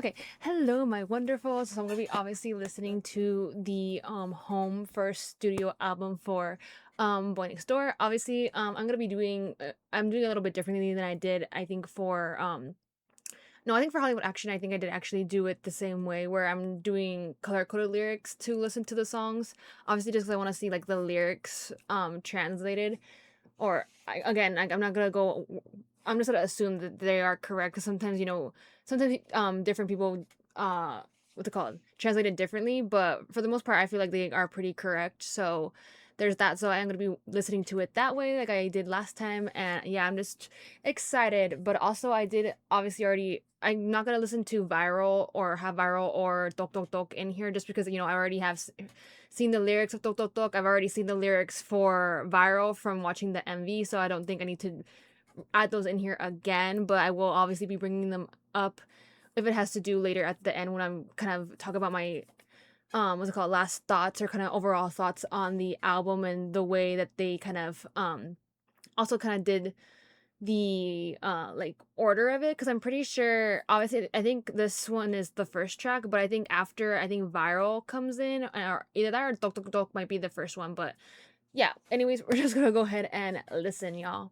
Okay, hello, my wonderful. So I'm gonna be obviously listening to the home first studio album for Boy Next Door. Obviously, I'm gonna be doing I'm doing a little bit differently than I did. I think for no, I think for Hollywood Action, I think I did actually do it the same way where I'm doing color coded lyrics to listen to the songs. Obviously, just because I want to see like the lyrics translated. Or I'm not gonna go. I'm just gonna assume that they are correct because sometimes sometimes different people what's it called translated differently, but for the most part I feel like they are pretty correct. So there's that. So I'm gonna be listening to it that way like I did last time, and yeah, I'm just excited. But also I did obviously already. I'm not gonna listen to viral or have viral or tok tok tok in here just because I already have seen the lyrics of tok tok tok. I've already seen the lyrics for viral from watching the MV, so I don't think I need to add those in here again. But I will obviously be bringing them up if it has to do later at the end when I'm kind of talk about my what's it called, last thoughts or kind of overall thoughts on the album and the way that they kind of also kind of did the like order of it, because I'm pretty sure obviously I think this one is the first track, but I think after I think viral comes in, or either that or tok tok tok might be the first one. But yeah, anyways, we're just gonna go ahead and listen, y'all.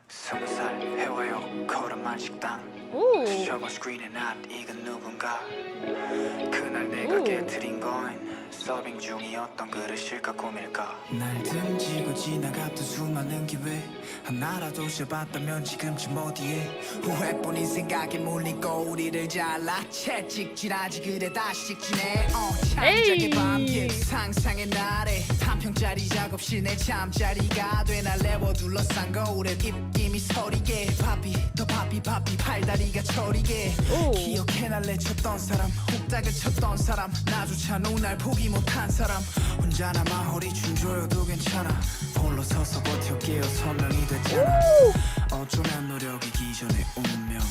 스무 살 해와요 걸어만 식당 Ooh. 저번 스크린에 난 이건 누군가 그날 내가 깨트린 건 서빙 중이었던 그릇일까 꿈일까 날 등지고 지나갔던 수많은 기회 하나라도 셔봤다면 지금쯤 어디에 후회뿐인 생각에 물리고 우리를 잘라 채찍질하지 그래 다시 찍지네 창작의 밤길 상상의 날에 한 평짜리 작업실 내 잠자리가 돼 날 내워 둘러싼 거울에 입김이 서리게 파피 더 파피 팔다리가 저리게 기억해 날 내쳤던 사람 훅닥을 쳤던 사람 나조차 눈알 포기 못한 사람 혼자나마 허리 춤줘요도 괜찮아 홀로 서서 버텨 선명이 됐잖아 어쩌면 노력이 기존의 운명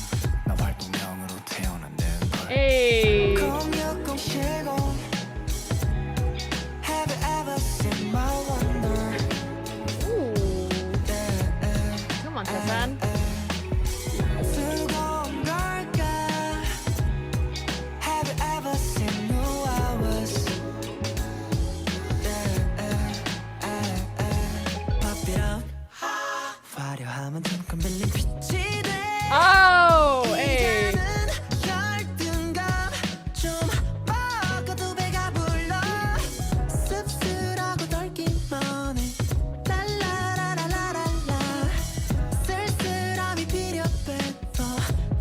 나 활동명으로 태어났는 걸 Hey. Have you ever seen my wonder? Ooh. Come on, Tasan. 뜨거운 걸까? Have you ever seen who I was? Pop it up 화려하면 잠깐 빌린 빛이 돼 Oh, hey. 열등감 좀 먹어도 배가 불러 씁쓸하고 덜기만 해 랄라라라라라 쓸쓸함이 필요 빼도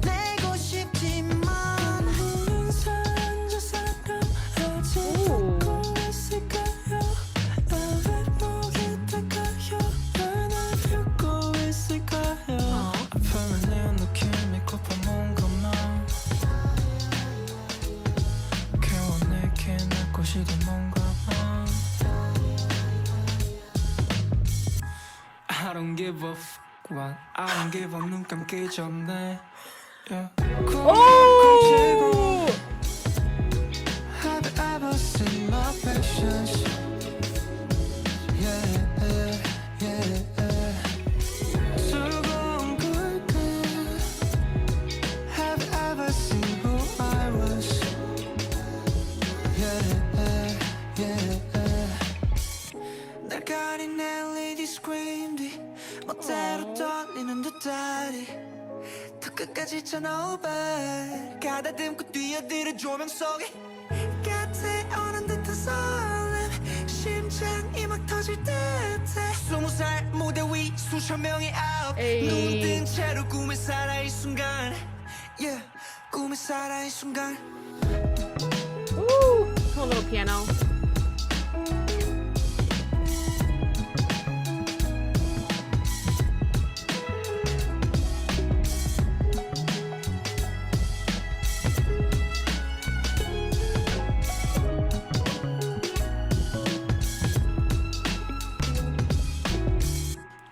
내고 싶지만 항상 저 사람 아직 웃고 있을까요 나왜 모르다가요 왜 날 웃고 있을까요 아픔을 내온 느낌이 고파온 것만 개워내게 날 곳이도 뭔가 I don't give a fuck what I don't give a 눈 감기 전에 yeah. Oh. Have you ever seen my patience? Yeah, yeah. 뜨거운 걸까? Have you ever seen who I was? Yeah. 날 가린 LED screen 뒤 멋대로 떨리는 두 다리 더 끝까지 turnover 가다듬고 뛰어들어 조명 속에 곁에 오는 듯한 설렘 심장이 막 터질 듯해 20살 무대 위 수천 명이 out 눈 뜬 채로 꿈에 살아 이 순간 yeah 꿈에 살아 이 순간 Ooh. Come on, little piano.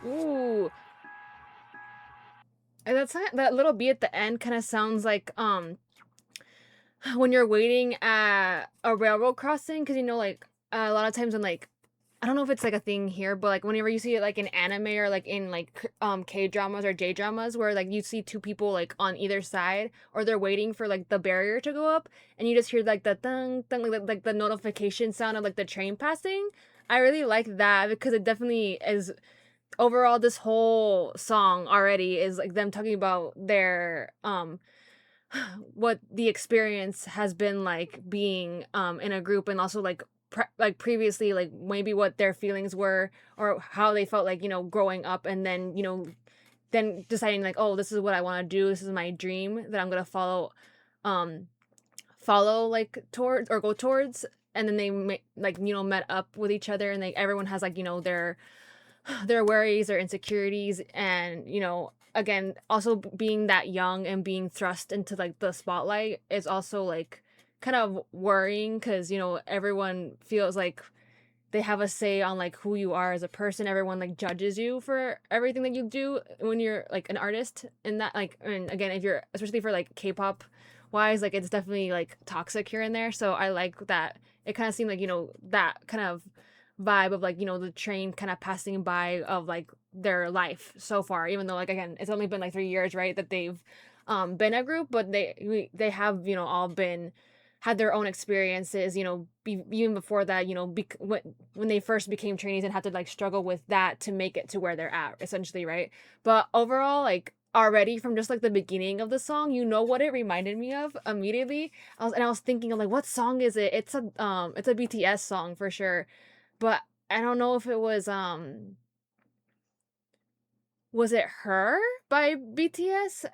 Ooh. And that little beat at the end kind of sounds like when you're waiting at a railroad crossing, because like a lot of times when like I don't know if it's like a thing here, but like whenever you see it like in anime or like in like K dramas or J dramas where like you see two people like on either side or they're waiting for like the barrier to go up and you just hear like the thung thung like the notification sound of like the train passing. I really like that because it definitely is overall this whole song already is like them talking about their what the experience has been like being in a group and also like like previously like maybe what their feelings were or how they felt like growing up and then then deciding like oh this is what I want to do, this is my dream that I'm gonna um follow like towards or go towards, and then they like met up with each other and like everyone has like their worries or insecurities and again also being that young and being thrust into like the spotlight is also like kind of worrying because everyone feels like they have a say on like who you are as a person. Everyone like judges you for everything that you do when you're like an artist, and that like, and again if you're especially for like K-pop wise, like it's definitely like toxic here and there. So I like that it kind of seemed like that kind of vibe of like the train kind of passing by of like their life so far, even though like again it's only been like 3 years, right, that they've been a group, but they have all been had their own experiences, even before that, when they first became trainees and had to like struggle with that to make it to where they're at, essentially, right? But overall, like already from just like the beginning of the song, what it reminded me of immediately. I was thinking of like what song is it? It's a BTS song for sure, but I don't know if it was it Her by BTS?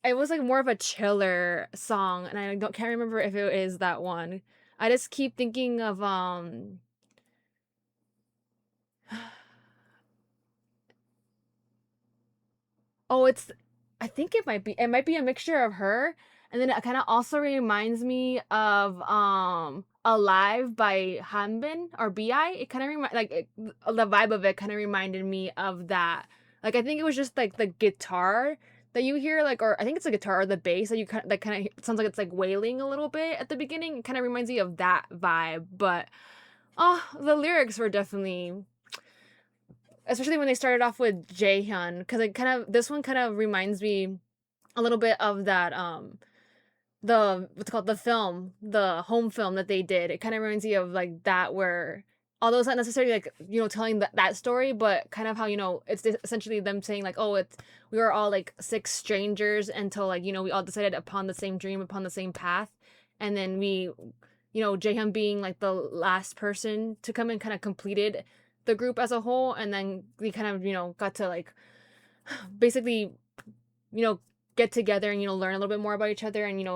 It was like more of a chiller song, and I don't can't remember if it is that one. I just keep thinking of oh, I think it might be a mixture of Her, and then it kind of also reminds me of Alive by Hanbin or Bi. It kind of the vibe of it kind of reminded me of that. Like I think it was just like the guitar that you hear, like, or I think it's the guitar or the bass that you kind of sounds like it's like wailing a little bit at the beginning. It kind of reminds me of that vibe, but oh, the lyrics were definitely, especially when they started off with Jaehyun, because it kind of this one kind of reminds me a little bit of that the what's it called, the film, the home film that they did. It kind of reminds me of like that, where although it's not necessarily like telling that story, but kind of how it's essentially them saying like oh it's we were all like six strangers until like we all decided upon the same dream, upon the same path, and then we Jaehyun being like the last person to come and kind of completed the group as a whole, and then we kind of got to like basically you know get together and learn a little bit more about each other, and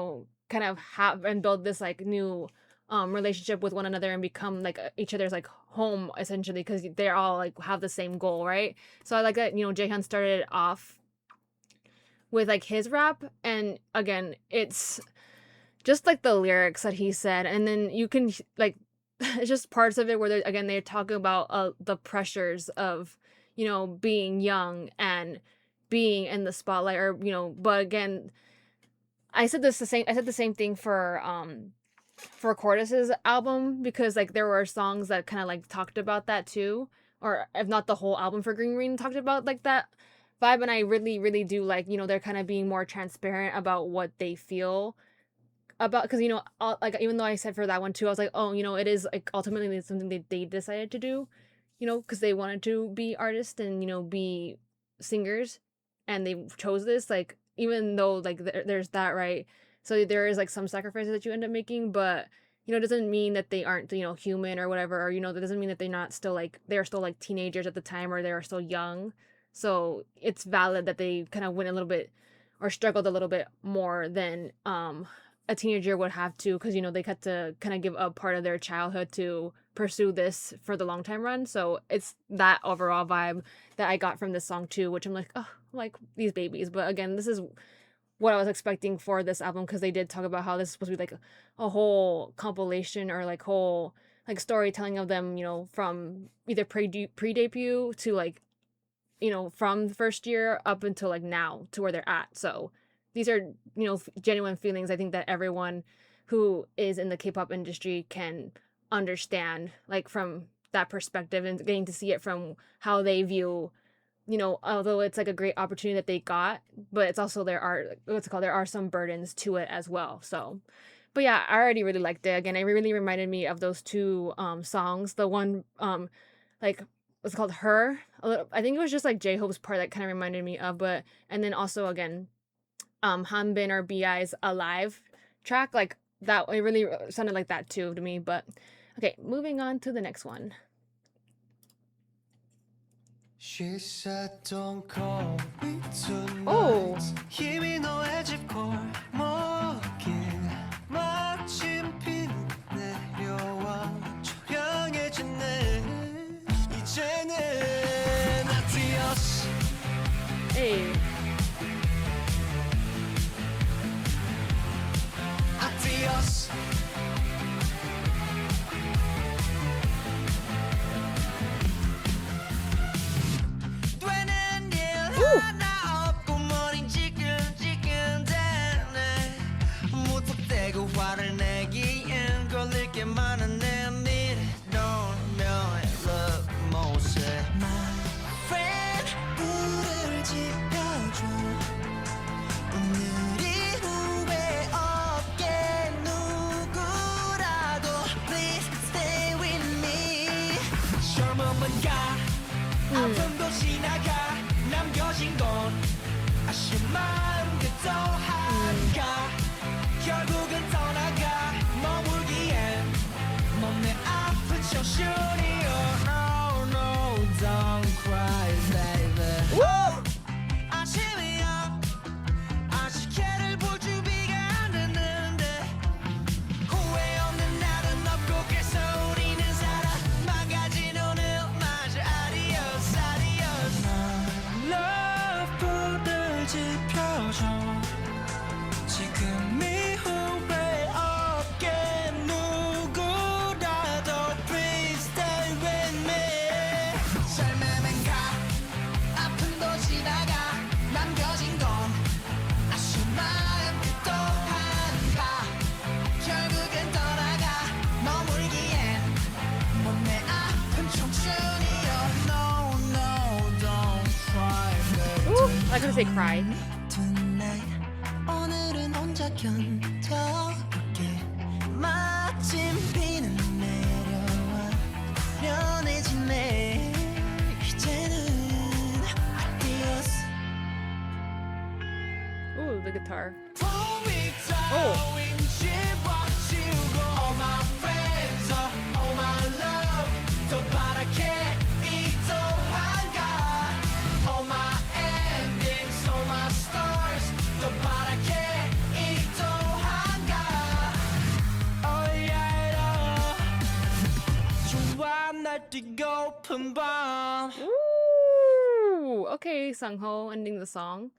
kind of have and build this like new relationship with one another and become like each other's like home, essentially, because they're all like have the same goal, right? So I like that Jaehyun started off with like his rap, and again it's just like the lyrics that he said, and then you can like it's just parts of it where they're talking about the pressures of being young and being in the spotlight, or but again I said the same thing for Cortis's album, because like there were songs that kind of like talked about that too, or if not the whole album for Green Green talked about like that vibe, and I really really do like they're kind of being more transparent about what they feel about, because like even though I said for that one too I was like oh it is like ultimately something that they decided to do, because they wanted to be artists and be singers, and they chose this, like even though like there's that, right? So there is like some sacrifices that you end up making, but it doesn't mean that they aren't human or whatever, or that doesn't mean that they're still like teenagers at the time, or they're still young. So it's valid that they kind of went a little bit or struggled a little bit more than a teenager would have to, because they had to kind of give up part of their childhood to pursue this for the long time run. So it's that overall vibe that I got from this song too, which I'm like, oh, like these babies. But again, this is what I was expecting for this album, because they did talk about how this is supposed to be like a whole compilation or like whole like storytelling of them, from either pre-debut to like from the first year up until like now to where they're at. So these are genuine feelings I think that everyone who is in the K-pop industry can understand, like from that perspective and getting to see it from how they view, although it's like a great opportunity that they got, but it's also there are what's it called? There are some burdens to it as well. So, but yeah, I already really liked it. Again, it really reminded me of those two songs. The one like what's it called, Her. I think it was just like J Hope's part that kind of reminded me of, but and then also again Hanbin or Bi's Alive track, like that it really sounded like that too to me. But okay, moving on to the next one. She said don't call me tonight. Oh. 힘이 너의 집골목길 마침 비는 내려와 조용해지네 이제는 adios. Hey. Adios. 화를 내기엔 걸릴 게 많은 내 미래로운 묘의 love 모습 My friend 불을 지펴줘 오늘이 후회 없게 누구라도 Please stay with me 젊음은 가 아픔도 지나가 남겨진 건 아쉬운 마음 그도 한가 결국은 떠나가 머물기엔 몸내 아픈 청춘이여 No, no, don't cry, baby 아침이야 아직 해를 볼 준비가 안 됐는데 후회 없는 날은 없고 그래서 우리는 살아 망가진 오늘마저 Adios, adios Love 불을 지펴줘 지금이 I was gonna say cry. 오늘은 혼자 견뎌볼게 마침 비는 내려와 연해지네 이제는 adios. Ooh, the guitar. Oh. All my friends, all my love 더 바라게 이 또한가 All my endings, all my stars 더 바라게 이 또한가 Oh yeah 좋아 날 뛰고픈 밤 Ooh, okay, Sungho ending the song.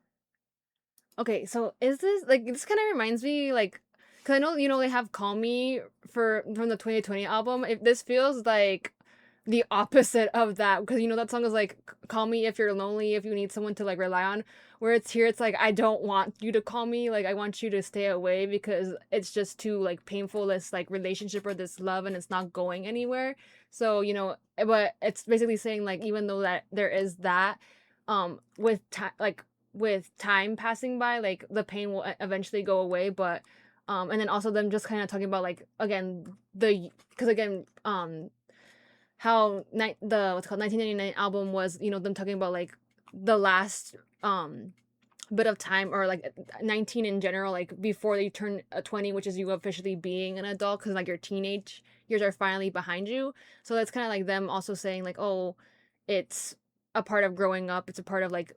Okay, so is this like this kind of reminds me like, cause I know they have "Call Me" from the 2020 album. If this feels like the opposite of that, because that song is like "Call me if you're lonely, if you need someone to like rely on." Where it's here, it's like I don't want you to call me, like I want you to stay away because it's just too like painful, this like relationship or this love, and it's not going anywhere. So but it's basically saying like even though that there is that, with time with time passing by, like the pain will eventually go away. But and then also them just kind of talking about like again because again how the what's called 1999 album was, them talking about like the last bit of time, or like 19 in general, like before they turn 20, which is you officially being an adult, because like your teenage years are finally behind you. So that's kind of like them also saying like, oh, it's a part of growing up, it's a part of like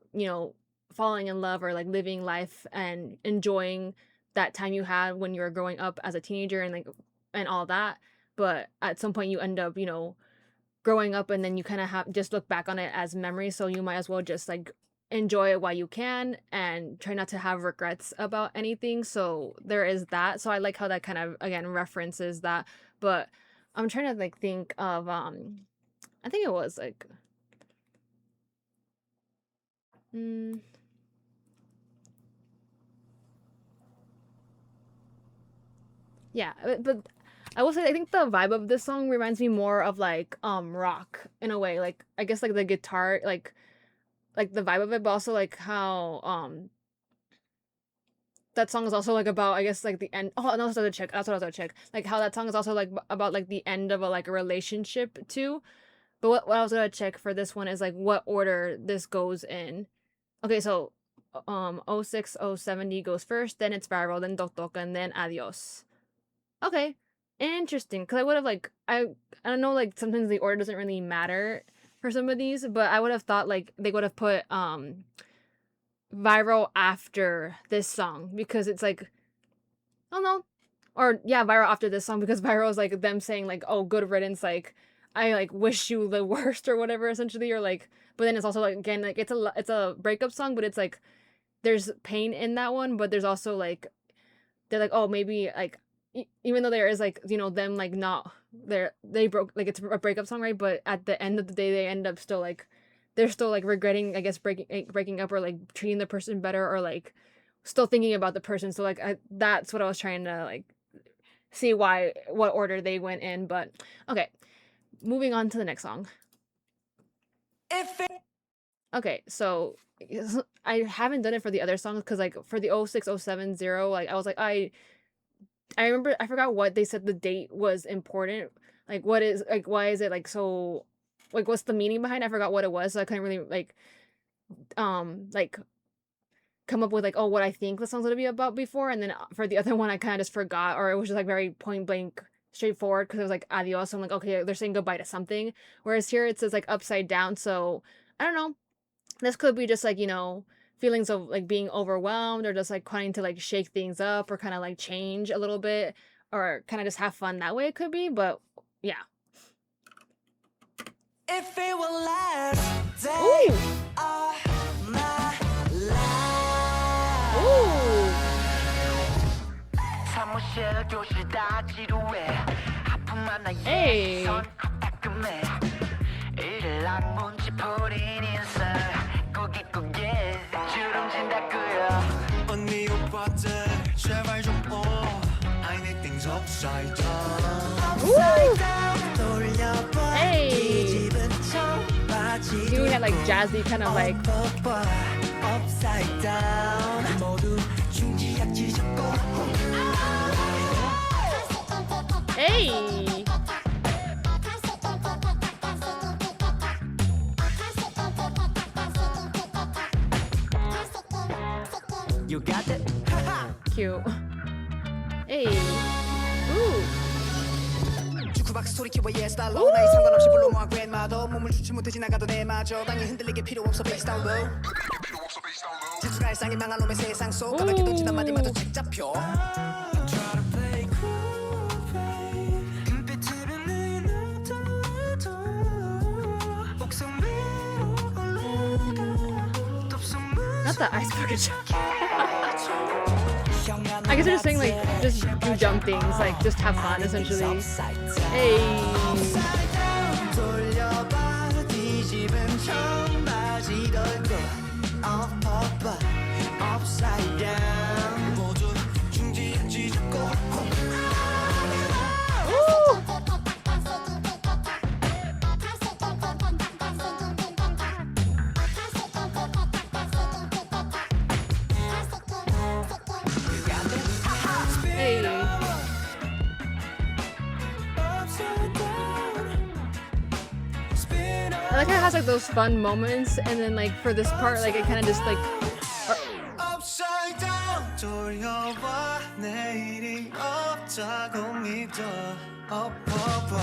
falling in love or like living life and enjoying that time you had when you were growing up as a teenager and like and all that. But at some point you end up growing up, and then you kind of have just look back on it as memories, so you might as well just like enjoy it while you can and try not to have regrets about anything. So there is that. So I like how that kind of again references that. But I'm trying to like think of I think it was like yeah, but I will say I think the vibe of this song reminds me more of like rock in a way. Like I guess like the guitar like the vibe of it, but also like how that song is also like about I guess like the end. Oh, no, that's what I was gonna check. That's what I was gonna check. Like how that song is also like about like the end of a like a relationship too. But what I was gonna check for this one is like what order this goes in. Okay, so oh 06, oh 070 goes first, then it's Viral, then Tok Tok, and then Adios. Okay. Interesting. Because I would have like I don't know, like sometimes the order doesn't really matter for some of these, but I would have thought like they would have put Viral after this song because it's like I don't know. Or yeah, Viral after this song because Viral is like them saying like, oh, good riddance, like I like wish you the worst or whatever essentially, or like but then it's also like again like it's a breakup song, but it's like there's pain in that one, but there's also like they're like, oh, maybe like even though there is like them like not they broke like it's a breakup song, right? But at the end of the day, they end up still like they're still like regretting, I guess, breaking up or like treating the person better or like still thinking about the person. So like that's what I was trying to like see what order they went in. But okay, moving on to the next song. Okay, so I haven't done it for the other songs because like for the 06, 070, like I was like I remember I forgot what they said the date was important. Like what is like why is it like so like what's the meaning behind it? I forgot what it was, so I couldn't really like come up with like oh what I think the song's gonna be about before, and then for the other one I kind of just forgot, or it was just like very point blank straightforward because it was like adios. So I'm like okay, they're saying goodbye to something, whereas here it says like upside down. So I don't know. This could be just like feelings of like being overwhelmed or just like trying to like shake things up or kind of like change a little bit or kind of just have fun that way. It could be, but yeah. If it will last day Ooh. of my life. Ooh. 사무실 교실 다 지루해 하품만 나의 Hey. 손 따끔해 일랑 문지푸린 인생 고깃고깃 주름진다 끄여 언니 오빠들 제발 좀오 I need things upside down upside down 돌려봐 Hey. 뒤집은 청바지 See, we had like jazzy kind of like upside down 모두 중지약지 잡고 hey. You got it? Cute. Hey. Ooh. 주쿠박스 소리 키워 yes 달러 나이 상관없이 불러 모아 grandmother 몸을 주지 못해 지나가도 내마저 땅에 흔들리게 필요 없어 bass down low 재수가 일상이 망할 놈의 세상 속 까맣게 던진 한마디마저 책 잡혀 Not the ice bucket shot. I guess they're just saying like just do dumb things, like just have fun essentially. Hey. Hey. I like how it has like those fun moments, and then like for this part, like it kind of just like. Upside down 돌려봐 내일이 없다고 믿어 엎어봐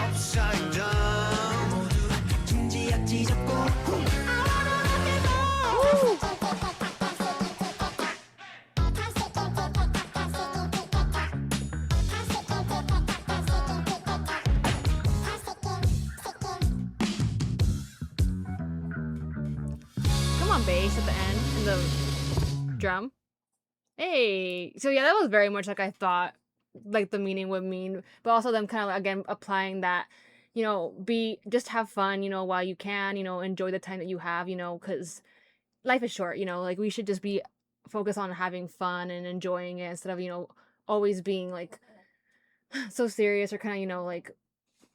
Upside down 모두 중지약지 잡고 Come on, bass at the end and the drum. Hey, so yeah, that was very much like I thought, like the meaning would mean, but also them kind of like, again applying that, be just have fun, while you can, enjoy the time that you have, because life is short, like we should just be focused on having fun and enjoying it instead of always being like so serious or kind of, like,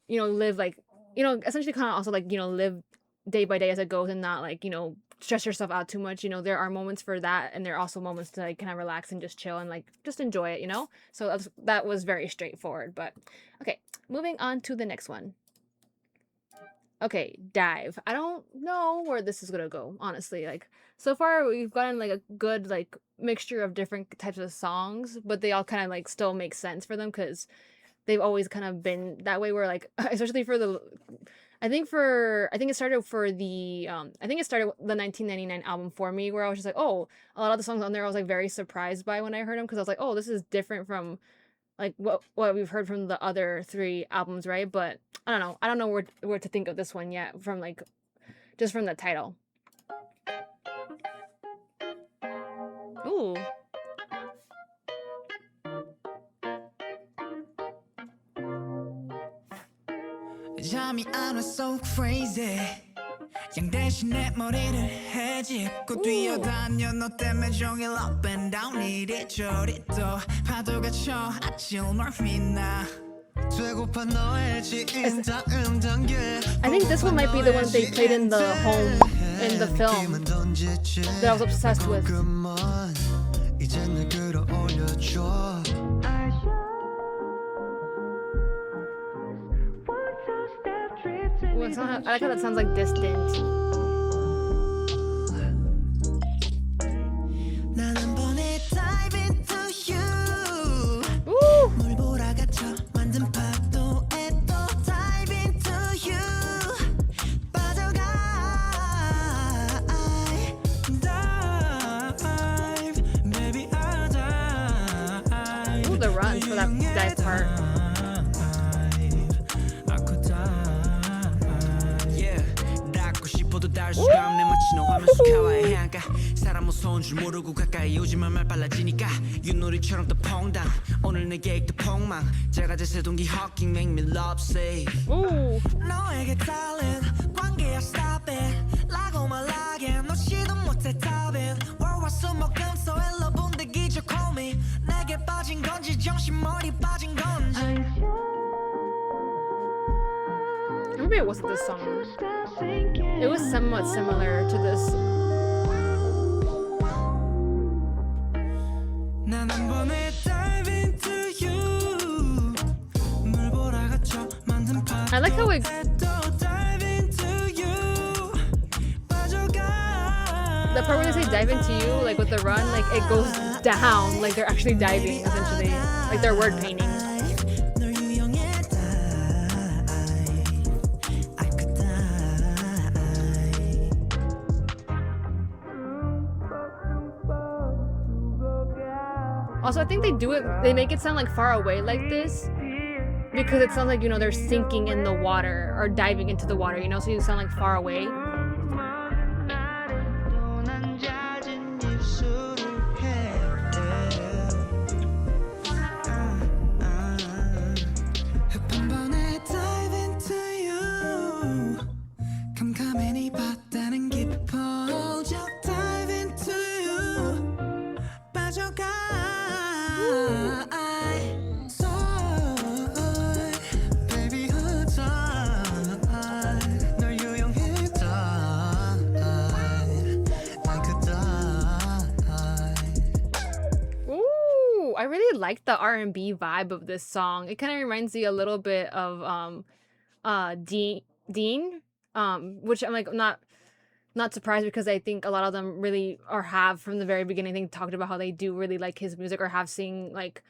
live like, essentially kind of also like, live day by day as it goes and not like, stress yourself out too much. There are moments for that and there are also moments to like kind of relax and just chill and like just enjoy it. So that was very straightforward. But okay, moving on to the next one. Okay, dive. I don't know where this is gonna go, honestly. Like, so far we've gotten like a good like mixture of different types of songs, but they all kind of like still make sense for them because they've always kind of been that way. Where like, especially for the, I think it started for the I think it started the 1999 album for me, where I was just like, oh, a lot of the songs on there I was like very surprised by when I heard them because I was like, oh, this is different from like what we've heard from the other three albums, right? But I don't know where to think of this one yet from like just from the title. Ooh. 잠이 안 와 so crazy 양 대신 내 머리를 헤집고 뛰어다녀 너 때문에 종일 up and down 이리저리 또 파도가 쳐 아찔 널 휘나 되고파 너의 지인 다음 단계 I think this one might be the one they played in the home in the film that I was obsessed with. 이제 날 끌어올려줘 Ooh, I like how that sounds like distant. Ooh. Ooh, the run for that dive part. 수감 내 마치 너와면 수카와의 향가 사람 무서운 줄 모르고 가까이 오지만 말 빨라지니까 윷놀이처럼 또 퐁당 오늘 내 계획도 폭망 제가 제세 동기 hawking make me love say 너에게 달린 관계야 stop it 라고 말하기엔 너 시도 못해 답인 월화수목금토일 러분들 기적 call me 내게 빠진 건지 정신 머리 빠진 건지 Maybe it wasn't this song. It was somewhat similar to this. I like how it. The part where they say dive into you, like with the run, like it goes down, like they're actually diving, essentially. Like they're word painting. Also, I think they make it sound like far away like this because it sounds like, they're sinking in the water or diving into the water, so you sound like far away. I really like the R&B vibe of this song. It kind of reminds me a little bit of Dean, which I'm like not surprised because I think a lot of them really or have from the very beginning. I think talked about how they do really like his music or have seen like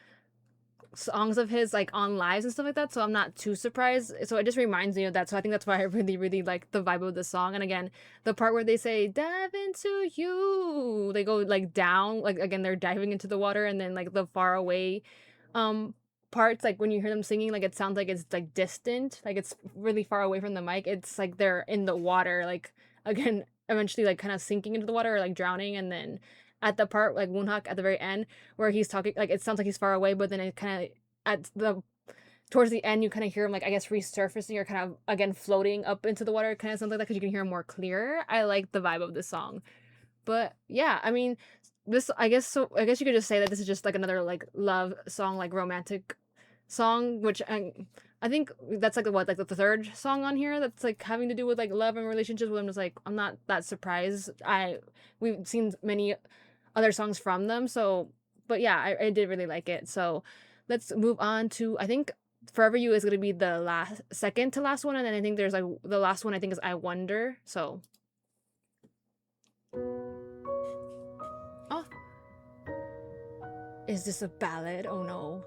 songs of his like on lives and stuff like that, so I'm not too surprised. So it just reminds me of that, so I think that's why I really like the vibe of the song. And again, the part where they say dive into you, they go like down, like again they're diving into the water, and then like the far away parts, like when you hear them singing, like it sounds like it's like distant, like it's really far away from the mic. It's like they're in the water, like again eventually like kind of sinking into the water or like drowning. And then at the part like Woonhak at the very end where he's talking, like it sounds like he's far away, but then it kind of at the towards the end you kind of hear him like I guess resurfacing or kind of again floating up into the water, kind of something like that, because you can hear him more clear. I like the vibe of this song. But yeah, I mean, this I guess you could just say that this is just like another like love song, like romantic song, which I think that's like what, like the third song on here that's like having to do with like love and relationships. Where I'm just like, I'm not that surprised. We've seen many other songs from them, so but yeah, I did really like it. So let's move on to, I think Forever You is gonna be the last second to last one, and then I think there's like the last one I think is I Wonder. So oh, is this a ballad? Oh no.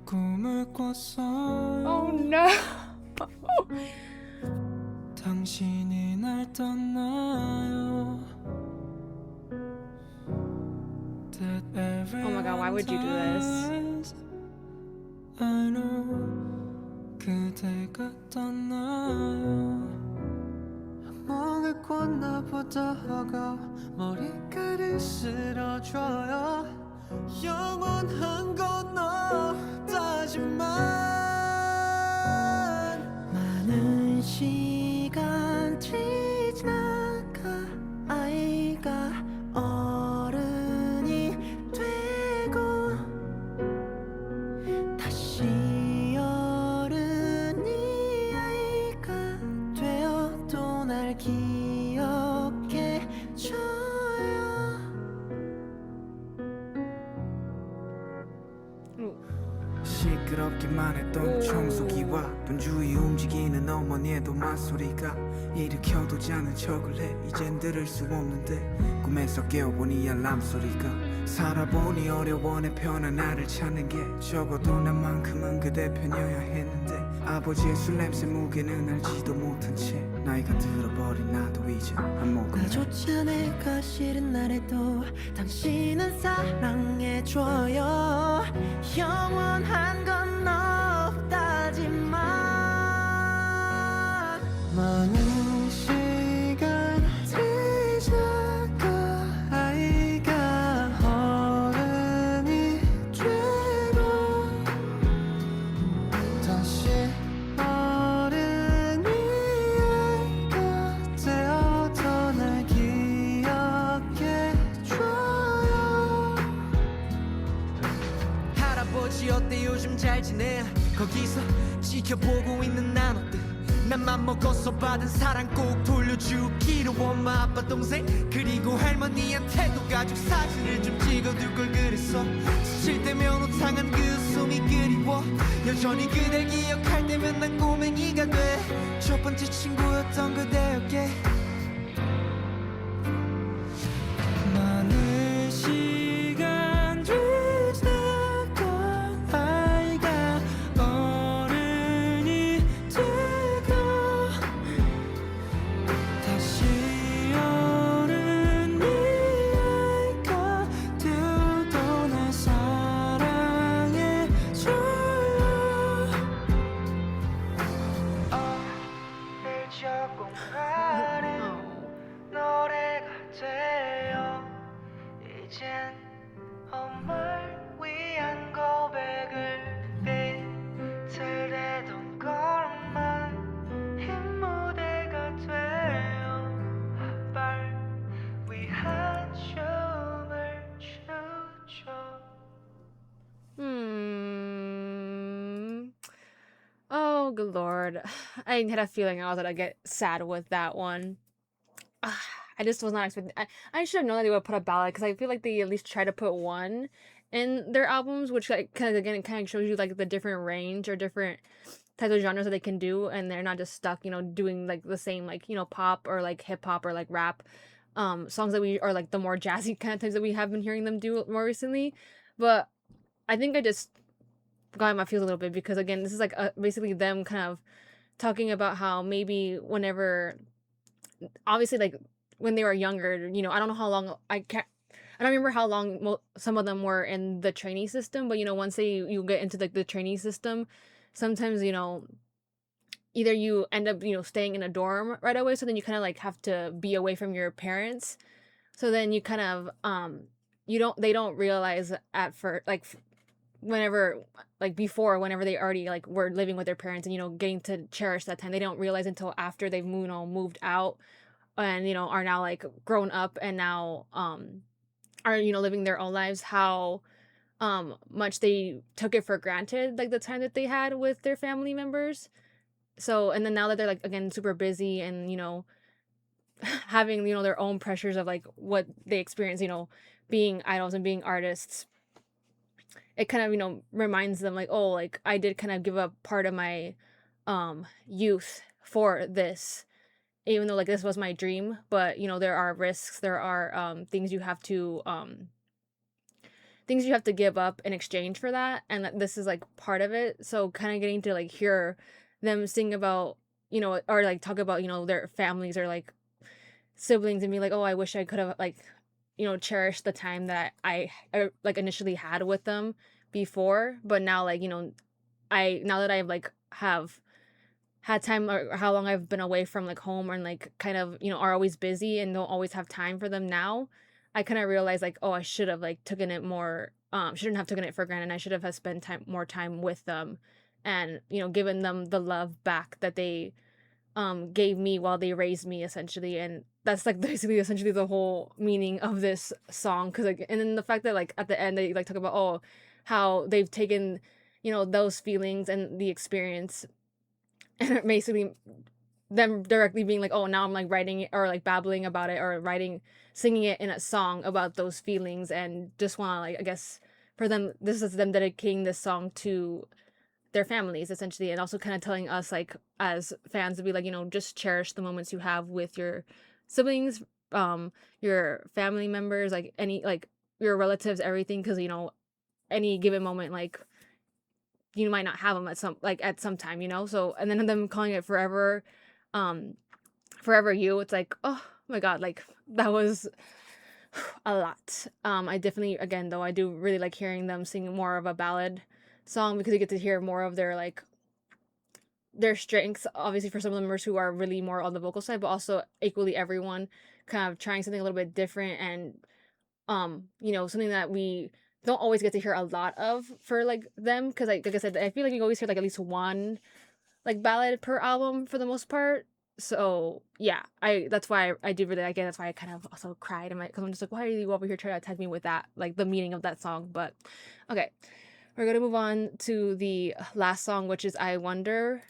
꿈을 꿨어요. Oh no. 당신이 날 떠나요. Oh my god, why would you do this? I know 그대가 떠나요. 악몽을 꿨나 보다 하고 머리카락을 쓸어줘요. 영원한 건 없다지만 많은 시간이 지나가 아이가 어른이 되고 다시 어른이 아이가 되어도 날 기억해줘요. 시끄럽기만 했던 청소기와 분주히 움직이는 어머니의 도마소리가 일으켜도 자는 척을 해. 이젠 들을 수 없는데 꿈에서 깨어보니 알람 소리가. 살아보니 어려워 내 편한 나를 찾는 게. 적어도 나만큼은 그대 편이어야 했는데 아버지의 술 냄새 무게는 알지도 못한 채 나이가 들어버린 나도 이제 안목을 나조차 내가 싫은 날에도 당신은 사랑해줘요. 영원한 건 없다지만 많은 시간 지나가 아이가 어른이 되고 다시 어른이 아이가 되어도 날 기억해줘요. 할아버지 어때 요즘 잘 지내? 거기서 지켜보고 있는 난 어때? 난 맘먹어서 받은 사랑 꼭 돌려주기로. 엄마 아빠 동생 그리고 할머니한테도 가족 사진을 좀 찍어둘 걸 그랬어. 스칠 때면 우상한 그 숨이 그리워. 여전히 그댈 기억할 때면 난 꼬맹이가 돼. 첫 번째 친구였던 그대에게 많은 시간 지나고 아이가 어른이 되고 다시 어른이 아이가 되어도 날 사랑해줘요. 어릴 적 공간은 노래가 돼요. 이젠 엄마를 위한 고백을 비틀대던 걸음만 흰 무대가 돼요. 아빠를 위한 춤을 추죠. Oh, good lord. I had a feeling I was gonna get sad with that one. I just was not expecting. I should have known that they would put a ballad because I feel like they at least try to put one in their albums, which like kind of again it kind of shows you like the different range or different types of genres that they can do, and they're not just stuck, doing like the same like pop or like hip hop or like rap songs that we or like the more jazzy kind of things that we have been hearing them do more recently. But I think I just got in my feels a little bit because again, this is like basically them kind of talking about how maybe whenever, obviously like when they were younger, I don't know how long I don't remember how long some of them were in the trainee system, but once you get into like the trainee system, sometimes either you end up staying in a dorm right away, so then you kind of like have to be away from your parents. So then you kind of they don't realize at first, like whenever, like before, whenever they already like were living with their parents and getting to cherish that time, they don't realize until after they've moved out and are now like grown up and now are living their own lives, how much they took it for granted, like the time that they had with their family members. So and then now that they're like again super busy and having their own pressures of like what they experience, being idols and being artists, it kind of reminds them like, oh, like I did kind of give up part of my youth for this, even though like this was my dream. But there are risks, there are things you have to give up in exchange for that, and this is like part of it. So kind of getting to like hear them sing about or like talk about their families or like siblings and be like, oh, I wish I could have like cherished the time that I like initially had with them before, but now like now that I've like have had time, or how long I've been away from like home and like kind of are always busy and don't always have time for them now, I kind of realized like, oh, I should have like taken it more, shouldn't have taken it for granted. I should have spent more time with them and given them the love back that they gave me while they raised me, essentially. And that's like basically essentially the whole meaning of this song. Because like, and then the fact that like at the end they like talk about, oh, how they've taken those feelings and the experience and basically them directly being like, oh, now I'm like writing it or like babbling about it or singing it in a song about those feelings, and just want to like, I guess for them, this is them dedicating this song to their families, essentially. And also kind of telling us like as fans to be like, just cherish the moments you have with your siblings, your family members, like any like your relatives, everything, because any given moment like you might not have them at some time, so. And then them calling it forever, forever you, it's like, oh my god, like that was a lot. I definitely, again though, I do really like hearing them sing more of a ballad song, because you get to hear more of their like their strengths, obviously, for some of the members who are really more on the vocal side, but also equally everyone kind of trying something a little bit different, and something that we don't always get to hear a lot of for like them, because like I said, I feel like you always hear like at least one like ballad per album for the most part. So yeah, that's why I do really like it. That's why I kind of also cried, because I'm just like, why are you over here trying to attack me with that, like the meaning of that song? But okay, we're gonna move on to the last song, which is I Wonder.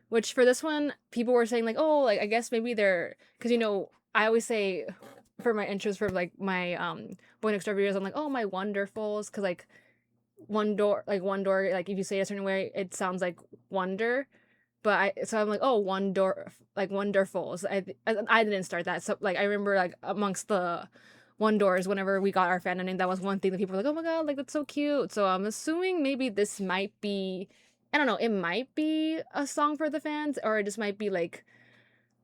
Which for this one, people were saying like, oh, like I guess maybe they're, because I always say for my intros for like my Boy Next Door videos, I'm like, oh, my wonderfuls, because like one door, like if you say it a certain way, it sounds like wonder. But I'm like, oh, one door, like wonderfuls. I didn't start that. So like I remember like amongst the OneDoors, whenever we got our fandom name, that was one thing that people were like, oh my god, like that's so cute. So I'm assuming maybe this might be, I don't know, it might be a song for the fans, or it just might be like,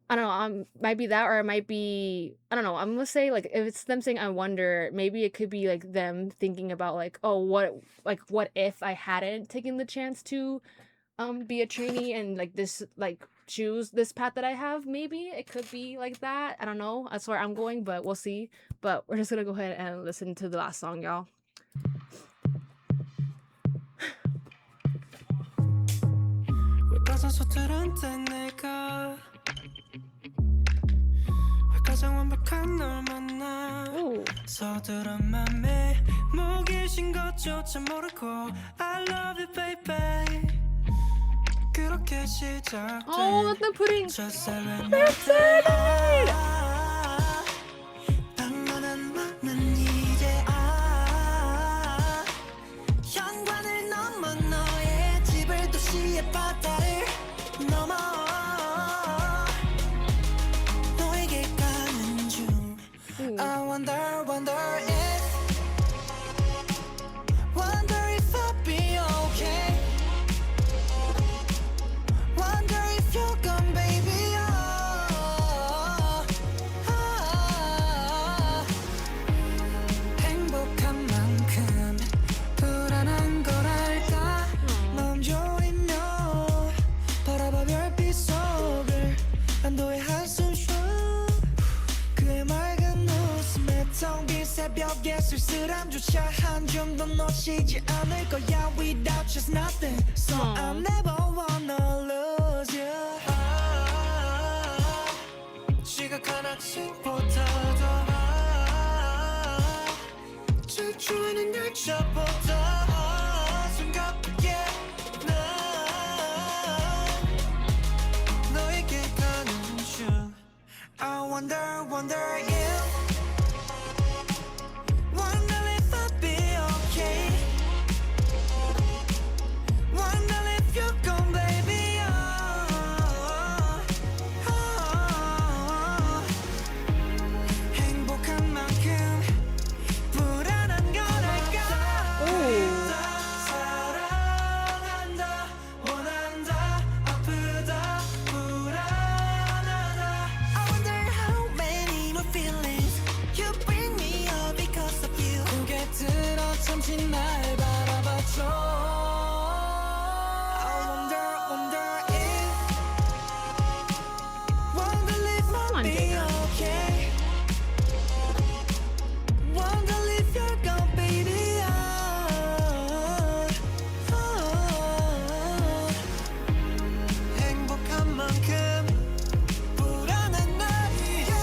I don't know, might be that, or it might be, I don't know, I'm gonna say like if it's them saying I wonder, maybe it could be like them thinking about like, oh, what if I hadn't taken the chance to be a trainee and like this, like choose this path that I have. Maybe it could be like that. I don't know, that's where I'm going, but we'll see. But we're just gonna go ahead and listen to the last song, y'all. Ooh. 서두른 맘에 목이신 것조차 모르고 I love you baby. 그렇게 시작된 Oh, let them put in their side. 방문한 맘은 이제 현관을 넘어 너의 집을 도시의 바다를 넘어 너에게 가는 중 I wonder if I'll be okay. Wonder if you'll come, baby. 행복한 만큼 불안한 걸 알까? 마음 졸이며 바라봐 별빛 속을 안도의 한숨 쉬어 그의 맑은 쓸쓸함조차 한 줌도 놓치지 않을 거야 without just nothing so I'll never wanna lose you 지각한 아침보다 더 질주하는 날짜보다 숨가쁘게 난 너에게 가는 중 I wonder if wonder if I'll be okay wonder if you're gone baby 행복한 만큼 불안한 건 알까 사랑한다 원한다 아프다 불안하다 I wonder how many more feelings you bring me up because of you 고개 들어 잠시 날 바라봐줘 I wonder if wonder if I'll be okay wonder if you're gone baby 행복한 만큼 불안한 날이야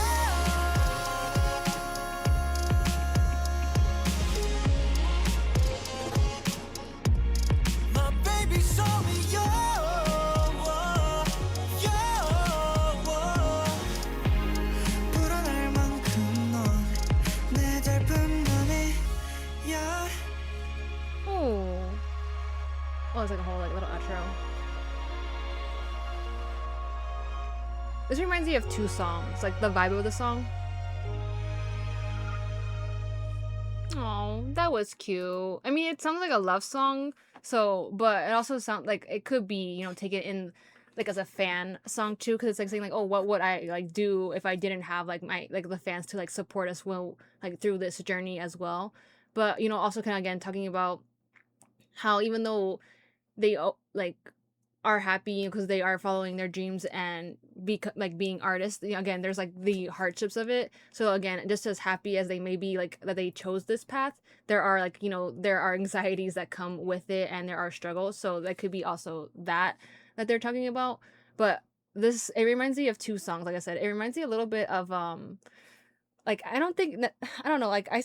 My baby saw me 불안할 만큼 넌 내 닮은 맘이야 Oh, it's like a whole like little outro. This reminds me of two songs, like the vibe of the song. Oh, that was cute. I mean, it sounds like a love song, so but it also sounds like it could be, you know, taken in like as a fan song too, because it's like saying like, oh, what would I like do if I didn't have like my like the fans to like support us well like through this journey as well. But you know, also kind of again talking about how even though they like are happy because they are following their dreams and like being artists, you know, again there's like the hardships of it. So again, just as happy as they may be like that they chose this path, there are like, you know, there are anxieties that come with it and there are struggles, so that could be also that they're talking about. But this, it reminds me of two songs. Like I said, it reminds me a little bit of like I don't think that, I don't know, like I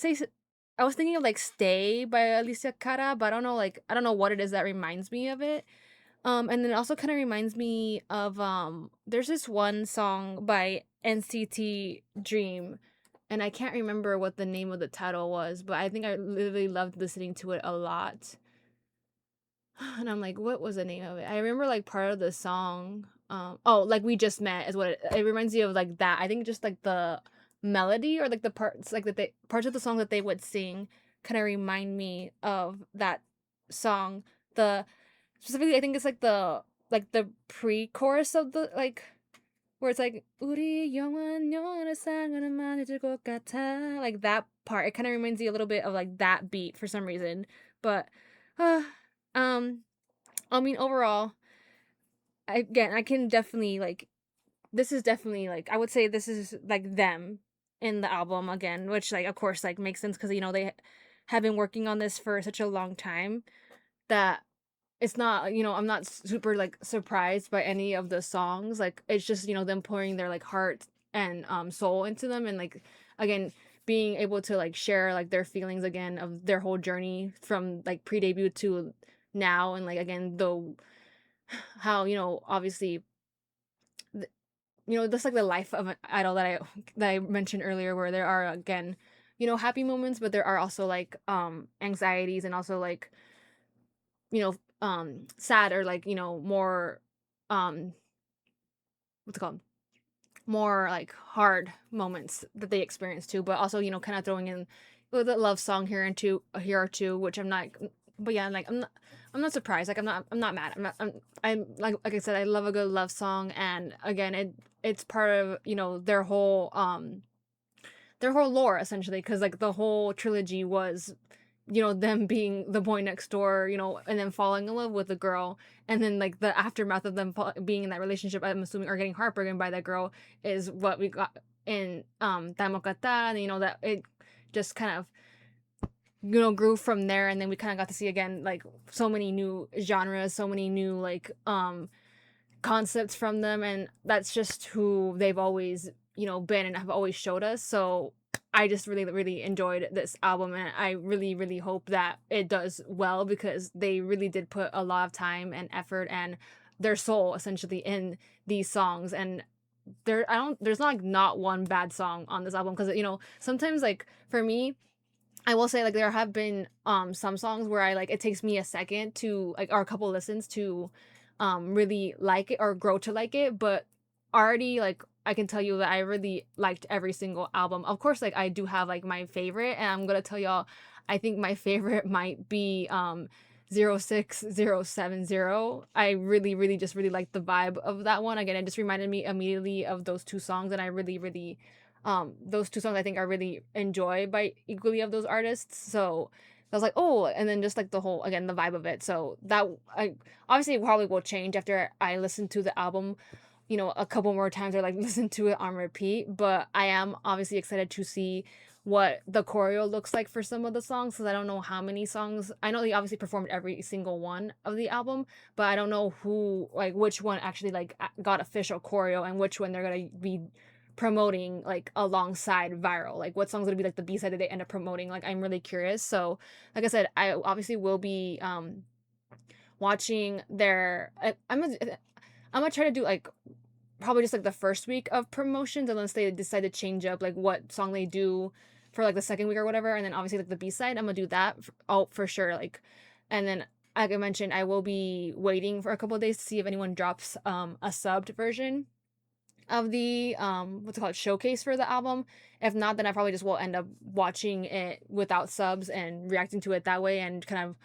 was thinking of like Stay by Alicia Cara, but I don't know, like I don't know what it is that reminds me of it. And then it also kind of reminds me of there's this one song by NCT Dream, and I can't remember what the name of the title was, but I think I literally loved listening to it a lot. And I'm like, what was the name of it? I remember like part of the song. Oh, like We Just Met is what it reminds me of, like that. I think just like the melody or like the parts, like the parts of the song that they would sing kind of remind me of that song. The specifically, I think it's like the pre-chorus of the like where it's like 우리 영원히 사랑하는 만해질 것 같아, like that part. It kind of reminds me a little bit of like that beat for some reason. But I mean overall, I can definitely like, this is definitely like, I would say this is like them in the album again, which like of course like makes sense because you know they have been working on this for such a long time that it's not, you know, I'm not super like surprised by any of the songs. Like it's just, you know, them pouring their like heart and soul into them, and like again being able to like share like their feelings again of their whole journey from like pre-debut to now, and like again the how, you know, obviously you know, that's like the life of an idol that I mentioned earlier, where there are again, you know, happy moments, but there are also like anxieties and also like, you know, sad or like, you know, more what's it called, more like hard moments that they experience too. But also, you know, kind of throwing in the love song here or two, which I'm not, but yeah, like I'm not surprised. Like I'm not mad. I'm like I said, I love a good love song, and again it's part of, you know, their whole lore essentially, because like the whole trilogy was, you know, them being the boy next door, you know, and then falling in love with a girl, and then like the aftermath of them being in that relationship, I'm assuming, or getting heartbroken by that girl, is what we got in Tamokata, and you know that it just kind of grew from there, and then we kind of got to see again like so many new genres, so many new like concepts from them, and that's just who they've always been and have always showed us. So I just really enjoyed this album, and I really hope that it does well, because they really did put a lot of time and effort and their soul essentially in these songs. And there's not one bad song on this album, because sometimes like for me, I will say like there have been some songs where I like it takes me a second to like, or a couple listens to really like it or grow to like it. But already like I can tell you that I really liked every single album. Of course, like I do have like my favorite, and I'm gonna tell y'all, I think my favorite might be 06070. I really just really like the vibe of that one. Again, it just reminded me immediately of those two songs, and I really those two songs I think are really enjoyed by equally of those artists. So I was like, oh, and then just like the whole, again, the vibe of it. So that I obviously probably will change after I listen to the album, a couple more times, or like listen to it on repeat. But I am obviously excited to see what the choreo looks like for some of the songs, because I don't know how many songs. I know they obviously performed every single one of the album, but I don't know which one actually like got official choreo and which one they're gonna be promoting like alongside viral, like what song's gonna be like the B-side that they end up promoting. Like I'm really curious. So like I said, I obviously will be watching their I'm gonna try to do like probably just like the first week of promotions, unless they decide to change up like what song they do for like the second week or whatever. And then obviously like the B-side, I'm gonna do that for sure. Like, and then like I mentioned, I will be waiting for a couple of days to see if anyone drops a subbed version of the what's it called, showcase for the album. If not, then I probably just will end up watching it without subs and reacting to it that way, and kind of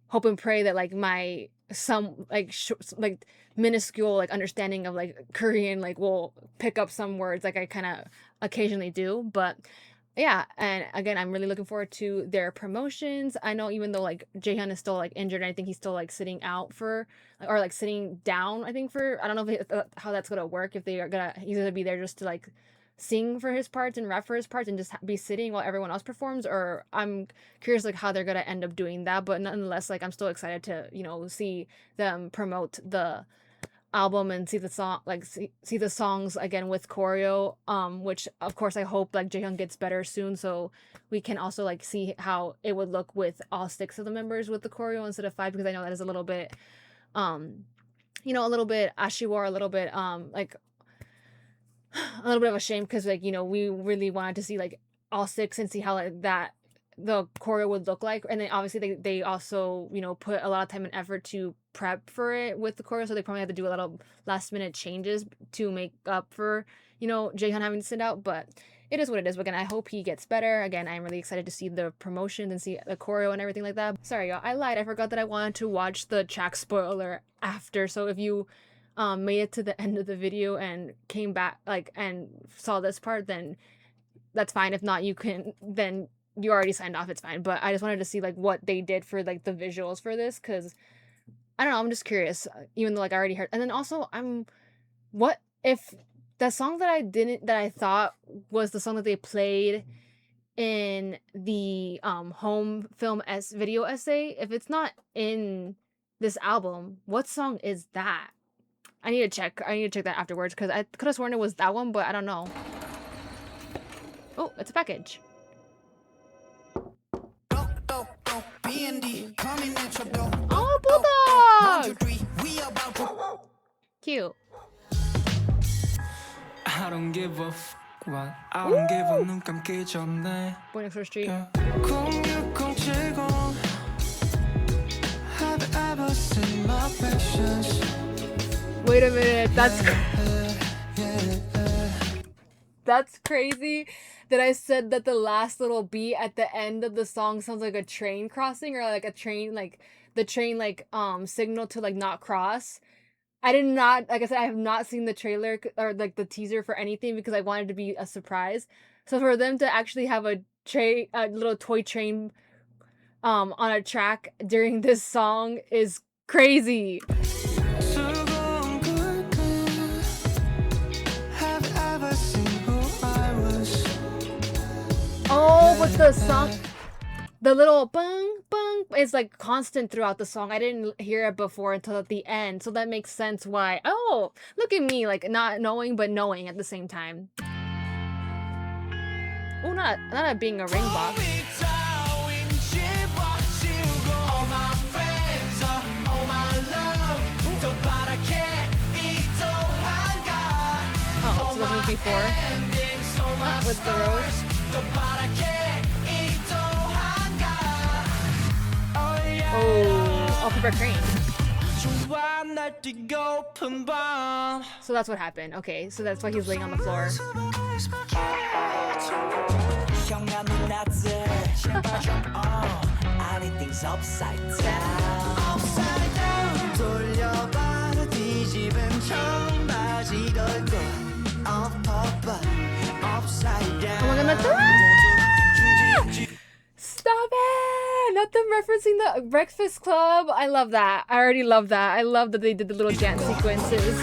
hope and pray that like my some like like minuscule like understanding of like Korean like will pick up some words like I kind of occasionally do. But yeah, and again, I'm really looking forward to their promotions. I know even though like Jaehyun is still like injured, and I think he's still like sitting out for, or like sitting down, I think for, I don't know if how that's gonna work, if he's gonna be there just to like sing for his parts and rap for his parts and just be sitting while everyone else performs, or I'm curious like how they're gonna end up doing that. But nonetheless, like I'm still excited to see them promote the album and see the song, like see the songs again with choreo, which of course I hope like Jaehyun gets better soon, so we can also like see how it would look with all 6 of the members with the choreo instead of 5, because I know that is a little bit a little bit ashiwar, a little bit like a little bit of a shame, because like we really wanted to see like all 6 and see how like that the choreo would look like. And then obviously they also put a lot of time and effort to prep for it with the choreo, so they probably had to do a lot of last minute changes to make up for Jaehyun having to sit out. But it is what it is. But again, I hope he gets better. Again, I'm really excited to see the promotions and see the choreo and everything like that. Sorry y'all, I lied, I forgot that I wanted to watch the track spoiler after. So if you made it to the end of the video and came back like and saw this part, then that's fine. If not, then you already signed off, it's fine. But I just wanted to see like what they did for like the visuals for this, because I don't know, I'm just curious, even though like I already heard. And then also what if the song that I thought was the song that they played in the home film video essay, if it's not in this album, what song is that? I need to check that afterwards, because I could have sworn it was that one, but I don't know. Oh, it's a package. Oh, bulldog! Cute. I don't give a f what I don't give a 눈 감기 전에 BOYNEXTDOOR Street. 06070 Have you ever seen my patience? Wait a minute, that's crazy that I said that the last little beat at the end of the song sounds like a train crossing, or like a train, like the train like signal to like not cross. I did not, like I said, I have not seen the trailer or like the teaser for anything, because I wanted to be a surprise. So for them to actually have a little toy train on a track during this song is crazy. Oh, but the little bung bung is like constant throughout the song. I didn't hear it before until at the end, so that makes sense why. Oh, look at me, like not knowing but knowing at the same time. Oh, not it being a ring box. Oh, so this was before with the rose. Oh, paper crane. So that's what happened. Okay, so that's why he's laying on the floor. Oh my god, stop it! Not them referencing the Breakfast Club. I love that. I already love that. I love that they did the little dance sequences.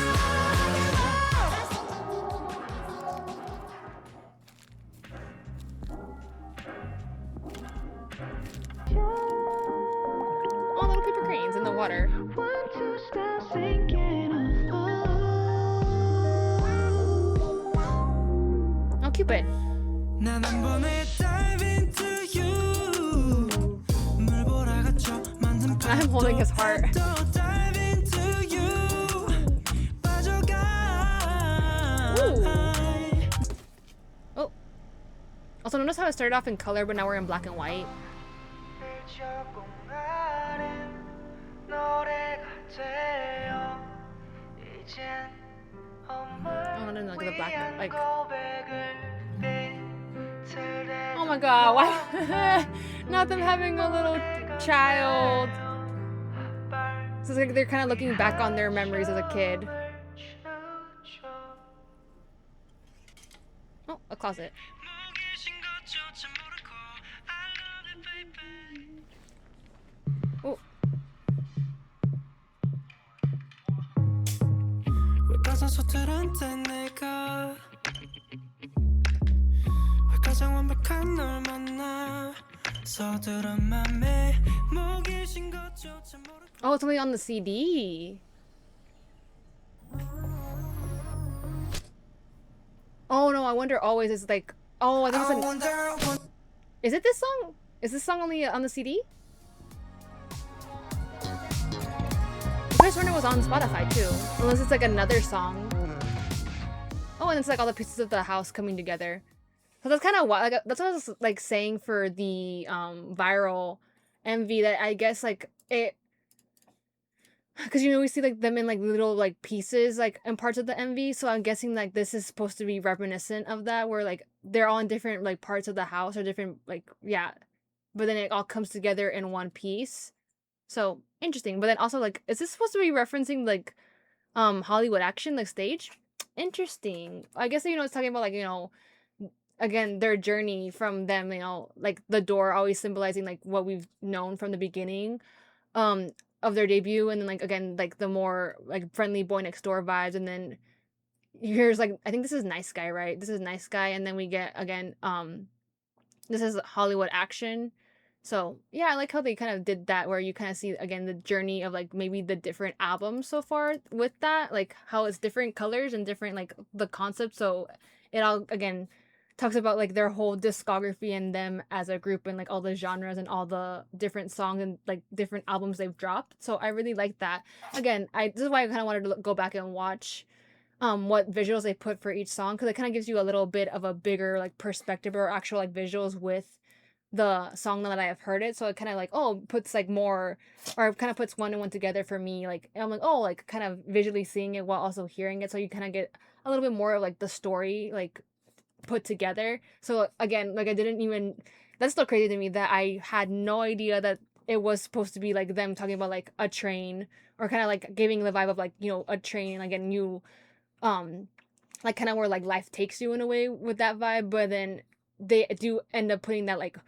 Oh, little paper cranes in the water. Oh, Cupid. I'm holding his heart. Ooh. Oh. Also, notice how it started off in color, but now we're in black and white. Oh, no, like the black, like. Oh my god, why? Not them having a little child. So it's like they're kind of looking back on their memories as a kid. Oh, a closet. Oh. Oh, it's only on the CD. Oh no, I wonder always is like, oh, I think it's is it this song? Is this song only on the CD? I just wonder it was on Spotify too. Unless it's like another song. Oh, and it's like all the pieces of the house coming together. So that's kind of what, like, that's what I was like saying for the viral MV, that I guess like it, because we see like them in like little like pieces like in parts of the MV, so I'm guessing like this is supposed to be reminiscent of that, where like they're all in different like parts of the house or different like, yeah, but then it all comes together in one piece. So interesting. But then also like, is this supposed to be referencing like Hollywood Action, like stage? Interesting. I guess it's talking about like again their journey from them, like the door always symbolizing like what we've known from the beginning of their debut, and then like again like the more like friendly Boy Next Door vibes, and then here's like, I think this is Nice Guy, right? This is Nice Guy, and then we get again this is Hollywood Action. So yeah, I like how they kind of did that, where you kind of see again the journey of like maybe the different albums so far with that, like how it's different colors and different like the concept. So it all again talks about like their whole discography and them as a group, and like all the genres and all the different songs and like different albums they've dropped. So I really like that. Again, this is why I kind of wanted to go back and watch what visuals they put for each song, because it kind of gives you a little bit of a bigger like perspective or actual like visuals with the song now that I have heard it. So it kind of like, puts like more, or kind of puts one and one together for me. Like, I'm like, like kind of visually seeing it while also hearing it. So you kind of get a little bit more of like the story like put together. So again, like that's still crazy to me that I had no idea that it was supposed to be like them talking about like a train, or kind of like giving the vibe of like, a train, like a new, like kind of where like life takes you in a way with that vibe. But then they do end up putting that like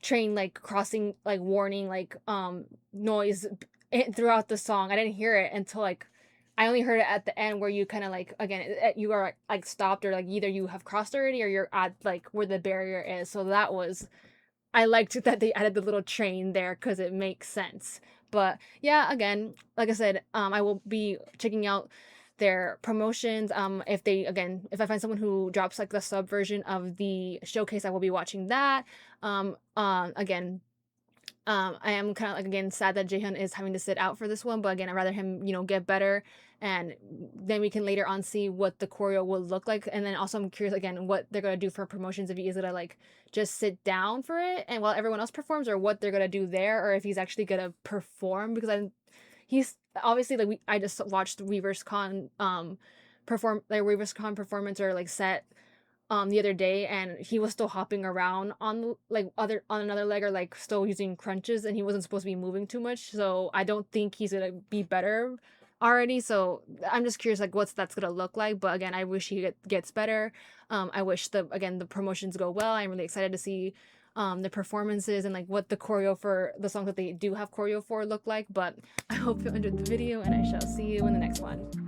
train like crossing like warning like noise throughout the song. I didn't hear it until like I only heard it at the end, where you kind of like, again, you are like stopped, or like either you have crossed already or you're at like where the barrier is. So that was I liked that they added the little train there because it makes sense. But yeah, again, like I said, I will be checking out their promotions. If they again, if I find someone who drops like the sub version of the showcase, I will be watching that. Again, I am kind of like again sad that Jaehyun is having to sit out for this one, but again, I'd rather him, get better, and then we can later on see what the choreo will look like. And then also I'm curious again what they're gonna do for promotions, if he is gonna like just sit down for it and while everyone else performs, or what they're gonna do there, or if he's actually gonna perform because he's obviously like I just watched Weverse Con perform like Weverse Con performance or like set the other day, and he was still hopping around on like other on another leg, or like still using crunches, and he wasn't supposed to be moving too much, so I don't think he's gonna be better already. So I'm just curious like what's that's gonna look like. But again, I wish he gets better. I wish the promotions go well. I'm really excited to see the performances and like what the choreo for the songs that they do have choreo for look like. But I hope you enjoyed the video, and I shall see you in the next one.